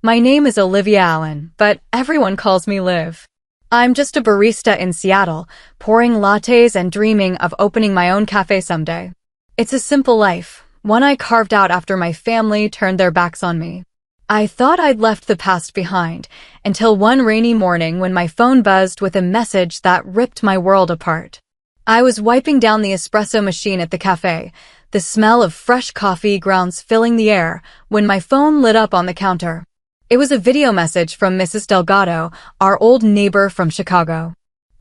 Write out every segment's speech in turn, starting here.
My name is Olivia Allen, but everyone calls me Liv. I'm just a barista in Seattle, pouring lattes and dreaming of opening my own cafe someday. It's a simple life, one I carved out after my family turned their backs on me. I thought I'd left the past behind, until one rainy morning when my phone buzzed with a message that ripped my world apart. I was wiping down the espresso machine at the cafe, the smell of fresh coffee grounds filling the air, when my phone lit up on the counter. It was a video message from Mrs. Delgado, our old neighbor from Chicago.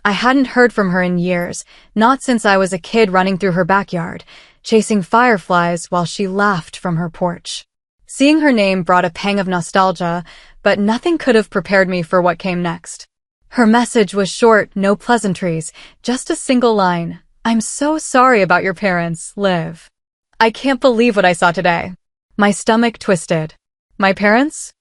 I hadn't heard from her in years, not since I was a kid running through her backyard, chasing fireflies while she laughed from her porch. Seeing her name brought a pang of nostalgia, but nothing could have prepared me for what came next. Her message was short, no pleasantries, just a single line. "I'm so sorry about your parents, Liv." I can't believe what I saw today. My stomach twisted. My parents?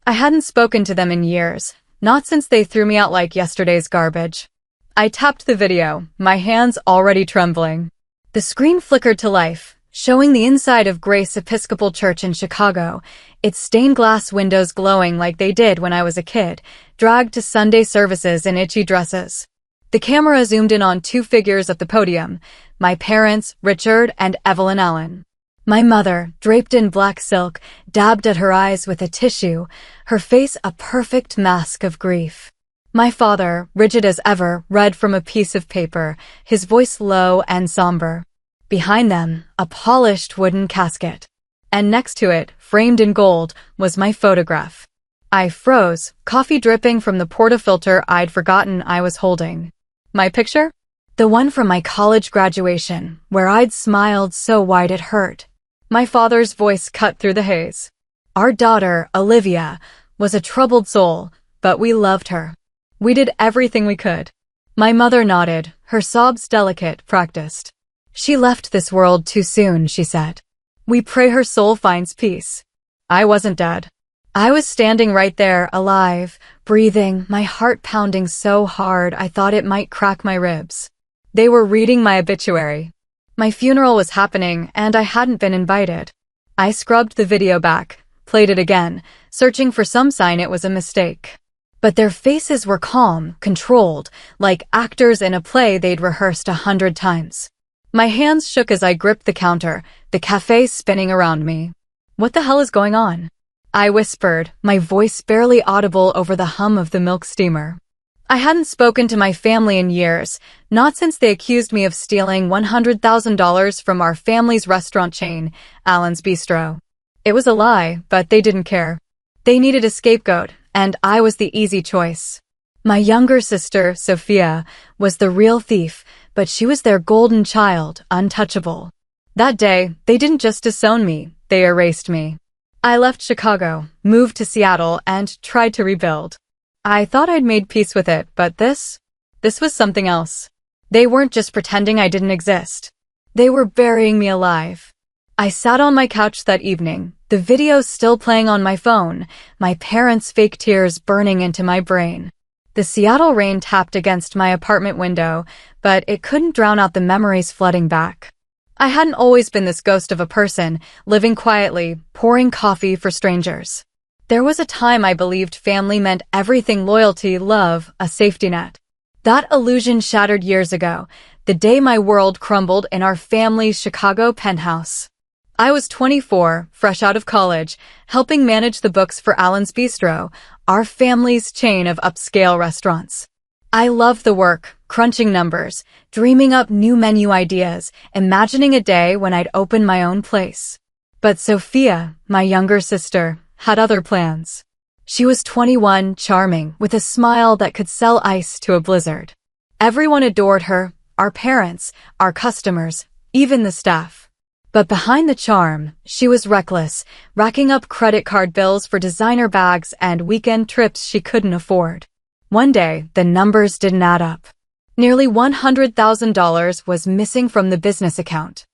I hadn't spoken to them in years, not since they threw me out like yesterday's garbage. I tapped the video, my hands already trembling. The screen flickered to life, showing the inside of Grace Episcopal Church in Chicago, its stained glass windows glowing like they did when I was a kid, dragged to Sunday services in itchy dresses. The camera zoomed in on two figures at the podium, my parents, Richard and Evelyn Allen. My mother, draped in black silk, dabbed at her eyes with a tissue, her face a perfect mask of grief. My father, rigid as ever, read from a piece of paper, his voice low and somber. Behind them, a polished wooden casket. And next to it, framed in gold, was my photograph. I froze, coffee dripping from the portafilter I'd forgotten I was holding. My picture? The one from my college graduation, where I'd smiled so wide it hurt. My father's voice cut through the haze. Our daughter, Olivia, was a troubled soul, but we loved her. We did everything we could. My mother nodded, her sobs delicate, practiced. She left this world too soon, she said. We pray her soul finds peace. I wasn't dead. I was standing right there, alive, breathing, my heart pounding so hard I thought it might crack my ribs. They were reading my obituary. My funeral was happening, and I hadn't been invited. I scrubbed the video back, played it again, searching for some sign it was a mistake. But their faces were calm, controlled, like actors in a play they'd rehearsed 100 times. My hands shook as I gripped the counter, the cafe spinning around me. What the hell is going on? I whispered, my voice barely audible over the hum of the milk steamer. I hadn't spoken to my family in years, not since they accused me of stealing $100,000 from our family's restaurant chain, Allen's Bistro. It was a lie, but they didn't care. They needed a scapegoat, and I was the easy choice. My younger sister, Sophia, was the real thief, but she was their golden child, untouchable. That day, they didn't just disown me, they erased me. I left Chicago, moved to Seattle, and tried to rebuild. I thought I'd made peace with it, but this was something else. They weren't just pretending I didn't exist. They were burying me alive. I sat on my couch that evening, the video still playing on my phone, my parents' fake tears burning into my brain. The Seattle rain tapped against my apartment window, but it couldn't drown out the memories flooding back. I hadn't always been this ghost of a person, living quietly, pouring coffee for strangers. There was a time I believed family meant everything: loyalty, love, a safety net. That illusion shattered years ago, the day my world crumbled in our family's Chicago penthouse. I was 24, fresh out of college, helping manage the books for Allen's Bistro, our family's chain of upscale restaurants. I loved the work, crunching numbers, dreaming up new menu ideas, imagining a day when I'd open my own place. But Sophia, my younger sister, had other plans. She was 21, charming, with a smile that could sell ice to a blizzard. Everyone adored her, our parents, our customers, even the staff. But behind the charm, she was reckless, racking up credit card bills for designer bags and weekend trips she couldn't afford. One day, the numbers didn't add up. Nearly $100,000 was missing from the business account.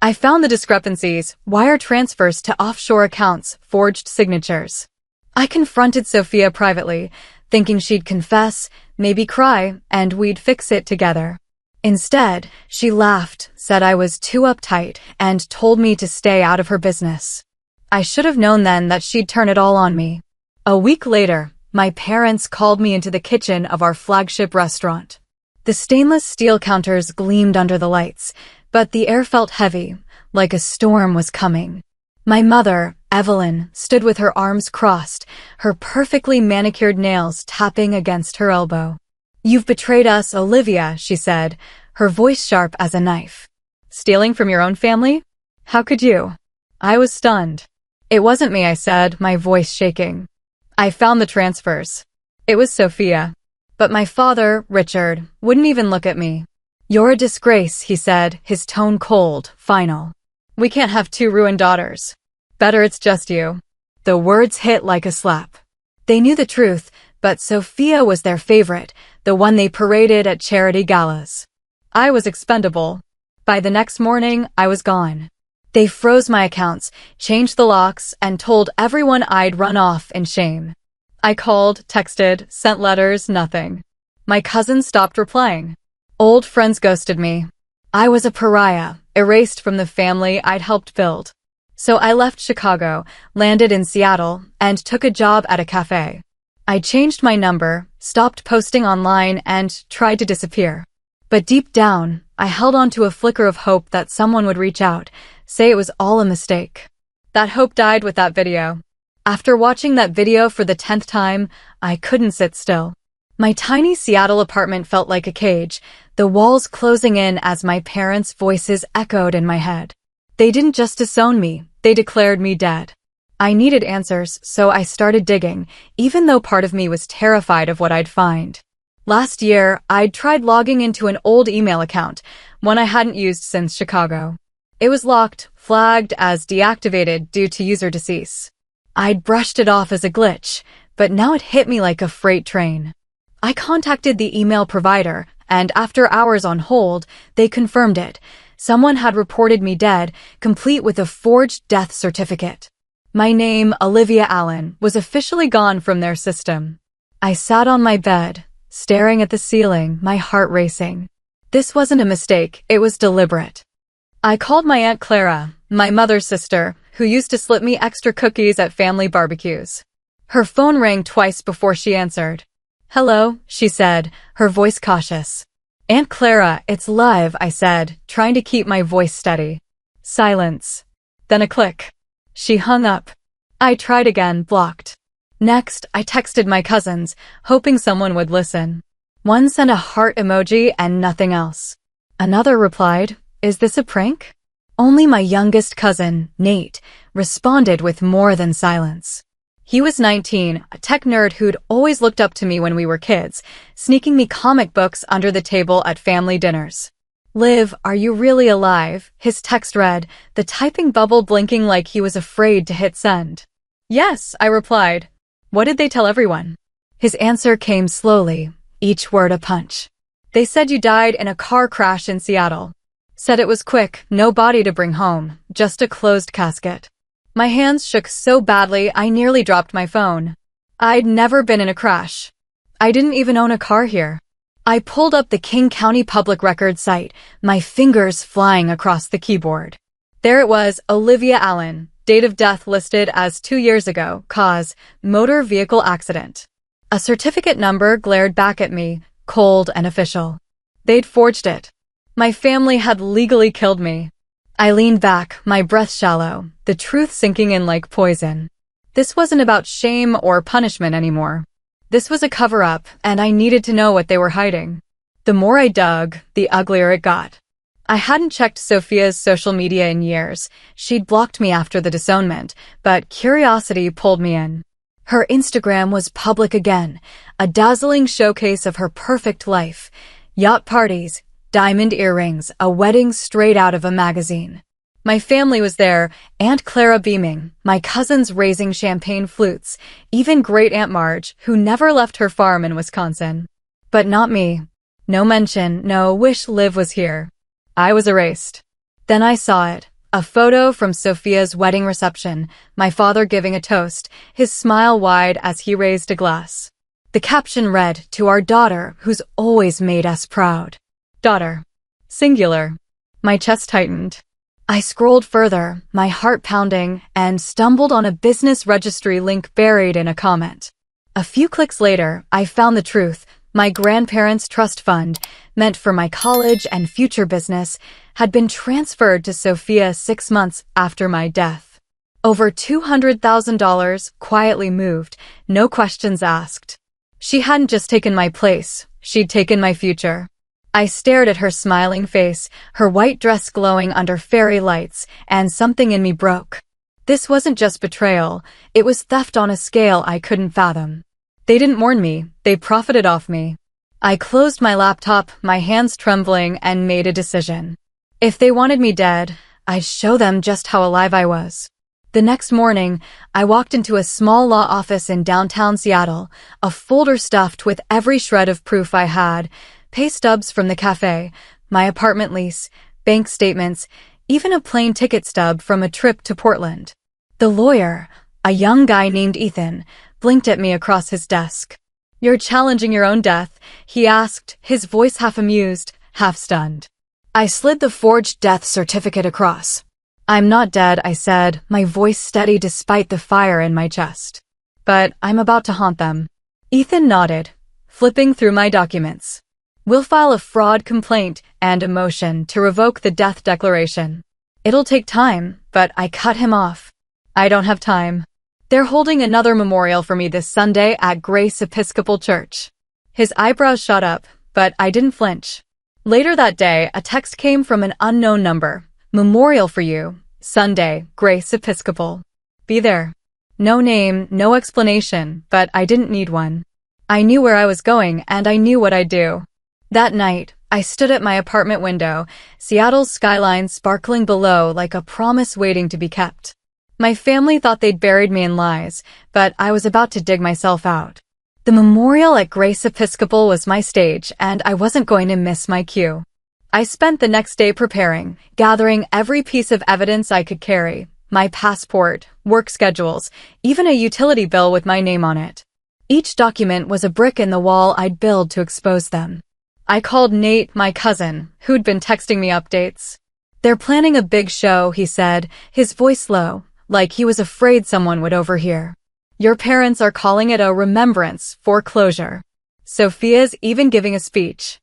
I found the discrepancies: wire transfers to offshore accounts, forged signatures. I confronted Sophia privately, thinking she'd confess, maybe cry, and we'd fix it together. Instead, she laughed, said I was too uptight, and told me to stay out of her business. I should have known then that she'd turn it all on me. A week later, my parents called me into the kitchen of our flagship restaurant. The stainless steel counters gleamed under the lights, but the air felt heavy, like a storm was coming. My mother, Evelyn, stood with her arms crossed, her perfectly manicured nails tapping against her elbow. "You've betrayed us, Olivia," she said, her voice sharp as a knife. "Stealing from your own family? How could you?" I was stunned. "It wasn't me," I said, my voice shaking. "I found the transfers. It was Sophia." But my father, Richard, wouldn't even look at me. "You're a disgrace," he said, his tone cold, final. "We can't have two ruined daughters. Better it's just you." The words hit like a slap. They knew the truth, but Sophia was their favorite, the one they paraded at charity galas. I was expendable. By the next morning, I was gone. They froze my accounts, changed the locks, and told everyone I'd run off in shame. I called, texted, sent letters, nothing. My cousins stopped replying. Old friends ghosted me. I was a pariah, erased from the family I'd helped build. So I left Chicago, landed in Seattle, and took a job at a cafe. I changed my number, stopped posting online, and tried to disappear. But deep down, I held on to a flicker of hope that someone would reach out, say it was all a mistake. That hope died with that video. After watching that video for the 10th time, I couldn't sit still. My tiny Seattle apartment felt like a cage, the walls closing in as my parents' voices echoed in my head. They didn't just disown me, they declared me dead. I needed answers, so I started digging, even though part of me was terrified of what I'd find. Last year, I'd tried logging into an old email account, one I hadn't used since Chicago. It was locked, flagged as deactivated due to user decease. I'd brushed it off as a glitch, but now it hit me like a freight train. I contacted the email provider, and after hours on hold, they confirmed it. Someone had reported me dead, complete with a forged death certificate. My name, Olivia Allen, was officially gone from their system. I sat on my bed, staring at the ceiling, my heart racing. This wasn't a mistake, it was deliberate. I called my Aunt Clara, my mother's sister, who used to slip me extra cookies at family barbecues. Her phone rang twice before she answered. "Hello," she said, her voice cautious. "Aunt Clara, it's live," I said, trying to keep my voice steady. Silence. Then a click. She hung up. I tried again, blocked. Next, I texted my cousins, hoping someone would listen. One sent a heart emoji and nothing else. Another replied, "Is this a prank?" Only my youngest cousin, Nate, responded with more than silence. He was 19, a tech nerd who'd always looked up to me when we were kids, sneaking me comic books under the table at family dinners. "Liv, are you really alive?" His text read, the typing bubble blinking like he was afraid to hit send. "Yes," I replied. "What did they tell everyone?" His answer came slowly, each word a punch. "They said you died in a car crash in Seattle. Said it was quick, no body to bring home, just a closed casket." My hands shook so badly I nearly dropped my phone. I'd never been in a crash. I didn't even own a car here. I pulled up the King County Public Records site, my fingers flying across the keyboard. There it was, Olivia Allen, date of death listed as 2 years ago, cause, motor vehicle accident. A certificate number glared back at me, cold and official. They'd forged it. My family had legally killed me. I leaned back, my breath shallow, the truth sinking in like poison. This wasn't about shame or punishment anymore. This was a cover-up, and I needed to know what they were hiding. The more I dug, the uglier it got. I hadn't checked Sophia's social media in years. She'd blocked me after the disownment, but curiosity pulled me in. Her Instagram was public again, a dazzling showcase of her perfect life. Yacht parties, diamond earrings, a wedding straight out of a magazine. My family was there, Aunt Clara beaming, my cousins raising champagne flutes, even Great Aunt Marge, who never left her farm in Wisconsin. But not me. No mention, no wish Liv was here. I was erased. Then I saw it, a photo from Sophia's wedding reception, my father giving a toast, his smile wide as he raised a glass. The caption read, "To our daughter, who's always made us proud." Daughter. Singular. My chest tightened. I scrolled further, my heart pounding, and stumbled on a business registry link buried in a comment. A few clicks later, I found the truth. My grandparents' trust fund, meant for my college and future business, had been transferred to Sophia 6 months after my death. Over $200,000 quietly moved, no questions asked. She hadn't just taken my place, she'd taken my future. I stared at her smiling face, her white dress glowing under fairy lights, and something in me broke. This wasn't just betrayal, it was theft on a scale I couldn't fathom. They didn't mourn me, they profited off me. I closed my laptop, my hands trembling, and made a decision. If they wanted me dead, I'd show them just how alive I was. The next morning, I walked into a small law office in downtown Seattle, a folder stuffed with every shred of proof I had, pay stubs from the cafe, my apartment lease, bank statements, even a plane ticket stub from a trip to Portland. The lawyer, a young guy named Ethan, blinked at me across his desk. "You're challenging your own death?" he asked, his voice half amused, half stunned. I slid the forged death certificate across. "I'm not dead," I said, my voice steady despite the fire in my chest. "But I'm about to haunt them." Ethan nodded, flipping through my documents. "We'll file a fraud complaint and a motion to revoke the death declaration. It'll take time," but I cut him off. "I don't have time. They're holding another memorial for me this Sunday at Grace Episcopal Church." His eyebrows shot up, but I didn't flinch. Later that day, a text came from an unknown number. "Memorial for you, Sunday, Grace Episcopal. Be there." No name, no explanation, but I didn't need one. I knew where I was going, and I knew what I'd do. That night, I stood at my apartment window, Seattle's skyline sparkling below like a promise waiting to be kept. My family thought they'd buried me in lies, but I was about to dig myself out. The memorial at Grace Episcopal was my stage, and I wasn't going to miss my cue. I spent the next day preparing, gathering every piece of evidence I could carry, my passport, work schedules, even a utility bill with my name on it. Each document was a brick in the wall I'd build to expose them. I called Nate, my cousin, who'd been texting me updates. "They're planning a big show," he said, his voice low, like he was afraid someone would overhear. "Your parents are calling it a remembrance for closure. Sophia's even giving a speech."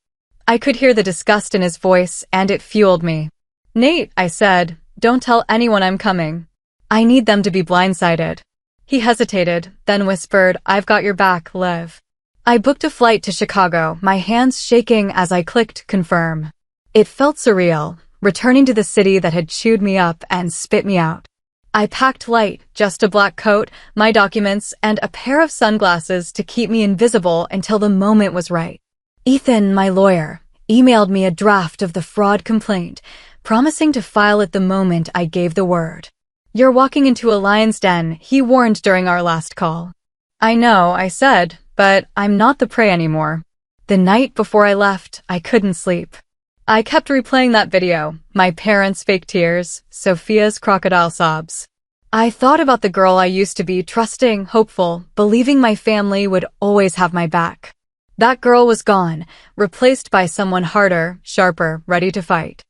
I could hear the disgust in his voice, and it fueled me. "Nate," I said, "don't tell anyone I'm coming. I need them to be blindsided." He hesitated, then whispered, "I've got your back, Lev." I booked a flight to Chicago, my hands shaking as I clicked confirm. It felt surreal, returning to the city that had chewed me up and spit me out. I packed light, just a black coat, my documents, and a pair of sunglasses to keep me invisible until the moment was right. Ethan, my lawyer, emailed me a draft of the fraud complaint, promising to file it the moment I gave the word. "You're walking into a lion's den," he warned during our last call. "I know," I said, "but I'm not the prey anymore." The night before I left, I couldn't sleep. I kept replaying that video, my parents' fake tears, Sophia's crocodile sobs. I thought about the girl I used to be, trusting, hopeful, believing my family would always have my back. That girl was gone, replaced by someone harder, sharper, ready to fight.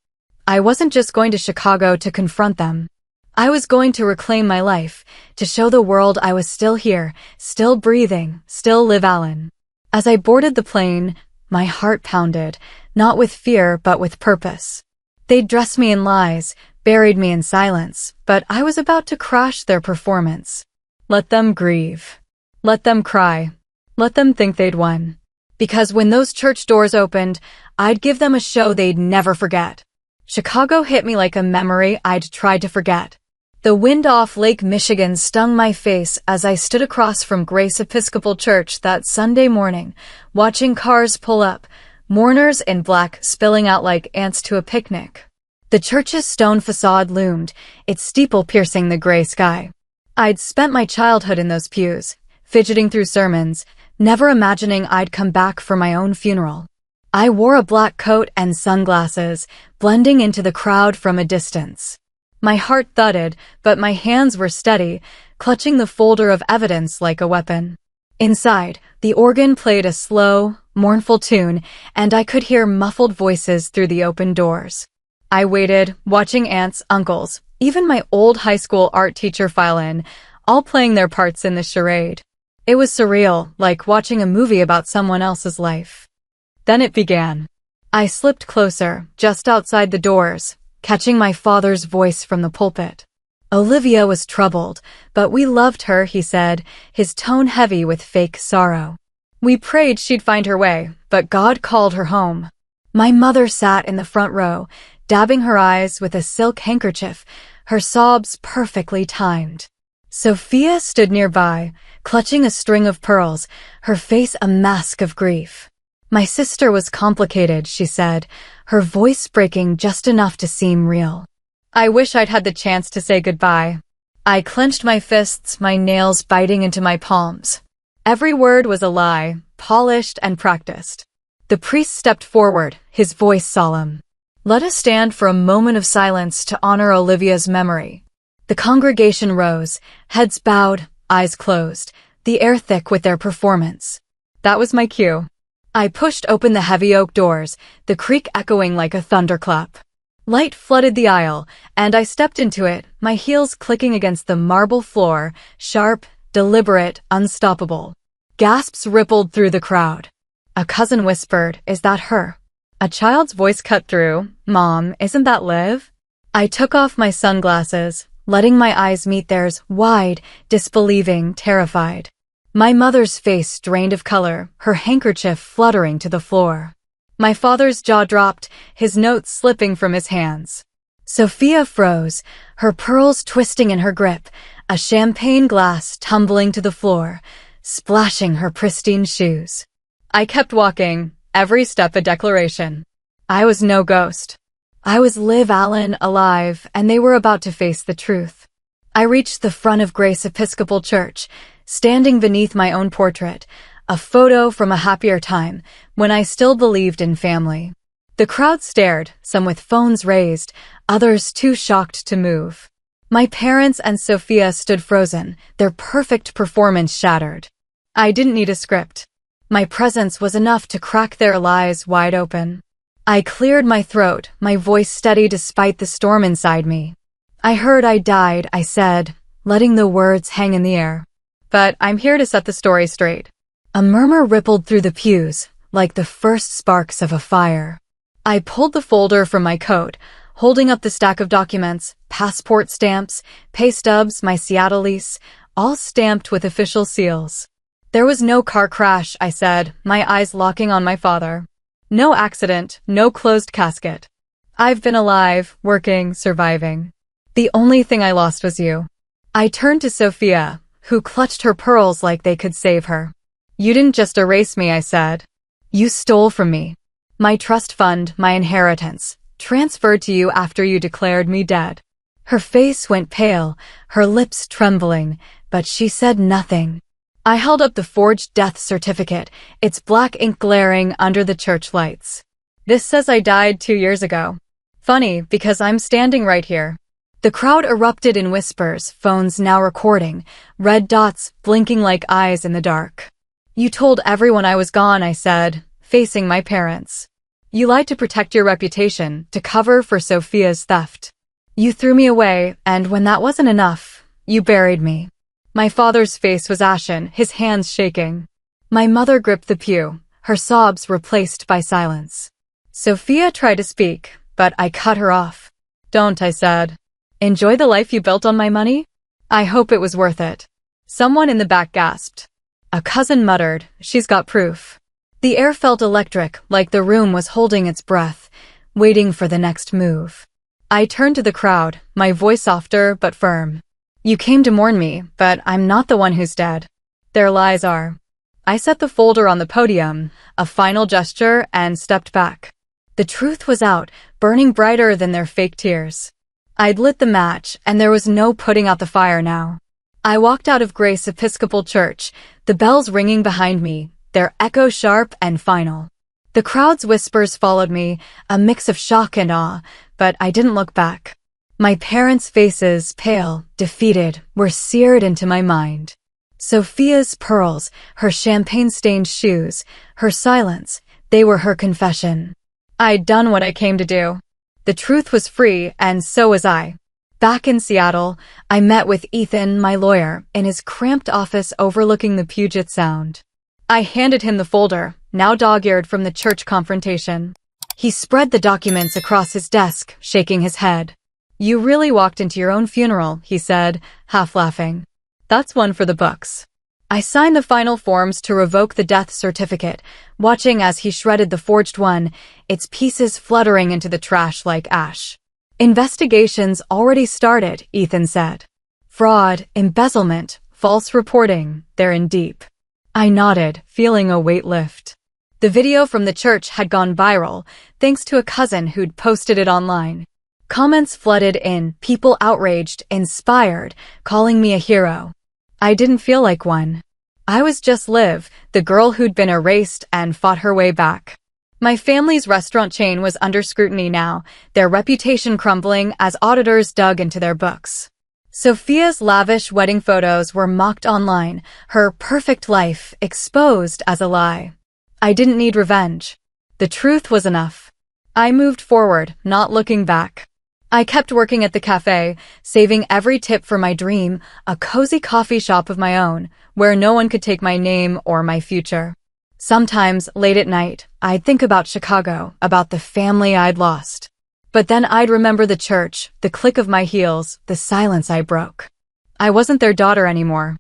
I wasn't just going to Chicago to confront them. I was going to reclaim my life, to show the world I was still here, still breathing, still Liv Allen. As I boarded the plane, my heart pounded, not with fear but with purpose. They'd dressed me in lies, buried me in silence, but I was about to crash their performance. Let them grieve. Let them cry. Let them think they'd won. Because when those church doors opened, I'd give them a show they'd never forget. Chicago hit me like a memory I'd tried to forget. The wind off Lake Michigan stung my face as I stood across from Grace Episcopal Church that Sunday morning, watching cars pull up, mourners in black spilling out like ants to a picnic. The church's stone facade loomed, its steeple piercing the gray sky. I'd spent my childhood in those pews, fidgeting through sermons, never imagining I'd come back for my own funeral. I wore a black coat and sunglasses, blending into the crowd from a distance. My heart thudded, but my hands were steady, clutching the folder of evidence like a weapon. Inside, the organ played a slow, mournful tune, and I could hear muffled voices through the open doors. I waited, watching aunts, uncles, even my old high school art teacher file in, all playing their parts in this charade. It was surreal, like watching a movie about someone else's life. Then it began. I slipped closer, just outside the doors, catching my father's voice from the pulpit. Olivia was troubled, but we loved her, he said, his tone heavy with fake sorrow. We prayed she'd find her way, but God called her home. My mother sat in the front row, dabbing her eyes with a silk handkerchief, her sobs perfectly timed. Sophia stood nearby, clutching a string of pearls, her face a mask of grief. My sister was complicated, she said, her voice breaking just enough to seem real. I wish I'd had the chance to say goodbye. I clenched my fists, my nails biting into my palms. Every word was a lie, polished and practiced. The priest stepped forward, his voice solemn. Let us stand for a moment of silence to honor Olivia's memory. The congregation rose, heads bowed, eyes closed, the air thick with their performance. That was my cue. I pushed open the heavy oak doors, the creak echoing like a thunderclap. Light flooded the aisle, and I stepped into it, my heels clicking against the marble floor, sharp, deliberate, unstoppable. Gasps rippled through the crowd. A cousin whispered, "Is that her?" A child's voice cut through, "Mom, isn't that Liv?" I took off my sunglasses, letting my eyes meet theirs, wide, disbelieving, terrified. My mother's face drained of color, her handkerchief fluttering to the floor. My father's jaw dropped, his notes slipping from his hands. Sophia froze, her pearls twisting in her grip, a champagne glass tumbling to the floor, splashing her pristine shoes. I kept walking, every step a declaration. I was no ghost. I was Liv Allen, alive, and they were about to face the truth. I reached the front of Grace Episcopal Church, standing beneath my own portrait, a photo from a happier time, when I still believed in family. The crowd stared, some with phones raised, others too shocked to move. My parents and Sophia stood frozen, their perfect performance shattered. I didn't need a script. My presence was enough to crack their lies wide open. I cleared my throat, my voice steady despite the storm inside me. I heard I died, I said, letting the words hang in the air. But I'm here to set the story straight. A murmur rippled through the pews, like the first sparks of a fire. I pulled the folder from my coat, holding up the stack of documents, passport stamps, pay stubs, my Seattle lease, all stamped with official seals. There was no car crash, I said, my eyes locking on my father. No accident, no closed casket. I've been alive, working, surviving. The only thing I lost was you. I turned to Sophia, who clutched her pearls like they could save her. You didn't just erase me, I said. You stole from me. My trust fund, my inheritance, transferred to you after you declared me dead. Her face went pale, her lips trembling, but she said nothing. I held up the forged death certificate, its black ink glaring under the church lights. This says I died 2 years ago. Funny, because I'm standing right here. The crowd erupted in whispers, phones now recording, red dots blinking like eyes in the dark. You told everyone I was gone, I said, facing my parents. You lied to protect your reputation, to cover for Sophia's theft. You threw me away, and when that wasn't enough, you buried me. My father's face was ashen, his hands shaking. My mother gripped the pew, her sobs replaced by silence. Sophia tried to speak, but I cut her off. Don't, I said. Enjoy the life you built on my money? I hope it was worth it. Someone in the back gasped. A cousin muttered, she's got proof. The air felt electric, like the room was holding its breath, waiting for the next move. I turned to the crowd, my voice softer but firm. You came to mourn me, but I'm not the one who's dead. Their lies are. I set the folder on the podium, a final gesture, and stepped back. The truth was out, burning brighter than their fake tears. I'd lit the match, and there was no putting out the fire now. I walked out of Grace Episcopal Church, the bells ringing behind me, their echo sharp and final. The crowd's whispers followed me, a mix of shock and awe, but I didn't look back. My parents' faces, pale, defeated, were seared into my mind. Sophia's pearls, her champagne-stained shoes, her silence, they were her confession. I'd done what I came to do. The truth was free, and so was I. Back in Seattle, I met with Ethan, my lawyer, in his cramped office overlooking the Puget Sound. I handed him the folder, now dog-eared from the church confrontation. He spread the documents across his desk, shaking his head. "You really walked into your own funeral," he said, half laughing. "That's one for the books." I signed the final forms to revoke the death certificate, watching as he shredded the forged one, its pieces fluttering into the trash like ash. "Investigations already started," Ethan said. "Fraud, embezzlement, false reporting, they're in deep." I nodded, feeling a weight lift. The video from the church had gone viral, thanks to a cousin who'd posted it online. Comments flooded in, people outraged, inspired, calling me a hero. I didn't feel like one. I was just Liv, the girl who'd been erased and fought her way back. My family's restaurant chain was under scrutiny now, their reputation crumbling as auditors dug into their books. Sophia's lavish wedding photos were mocked online, her perfect life exposed as a lie. I didn't need revenge. The truth was enough. I moved forward, not looking back. I kept working at the cafe, saving every tip for my dream, a cozy coffee shop of my own, where no one could take my name or my future. Sometimes, late at night, I'd think about Chicago, about the family I'd lost. But then I'd remember the church, the click of my heels, the silence I broke. I wasn't their daughter anymore.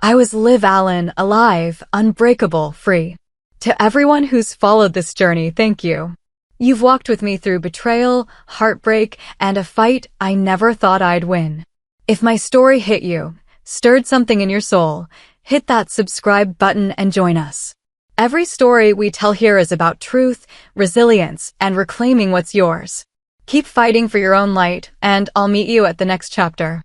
I was Liv Allen, alive, unbreakable, free. To everyone who's followed this journey, thank you. You've walked with me through betrayal, heartbreak, and a fight I never thought I'd win. If my story hit you, stirred something in your soul, hit that subscribe button and join us. Every story we tell here is about truth, resilience, and reclaiming what's yours. Keep fighting for your own light, and I'll meet you at the next chapter.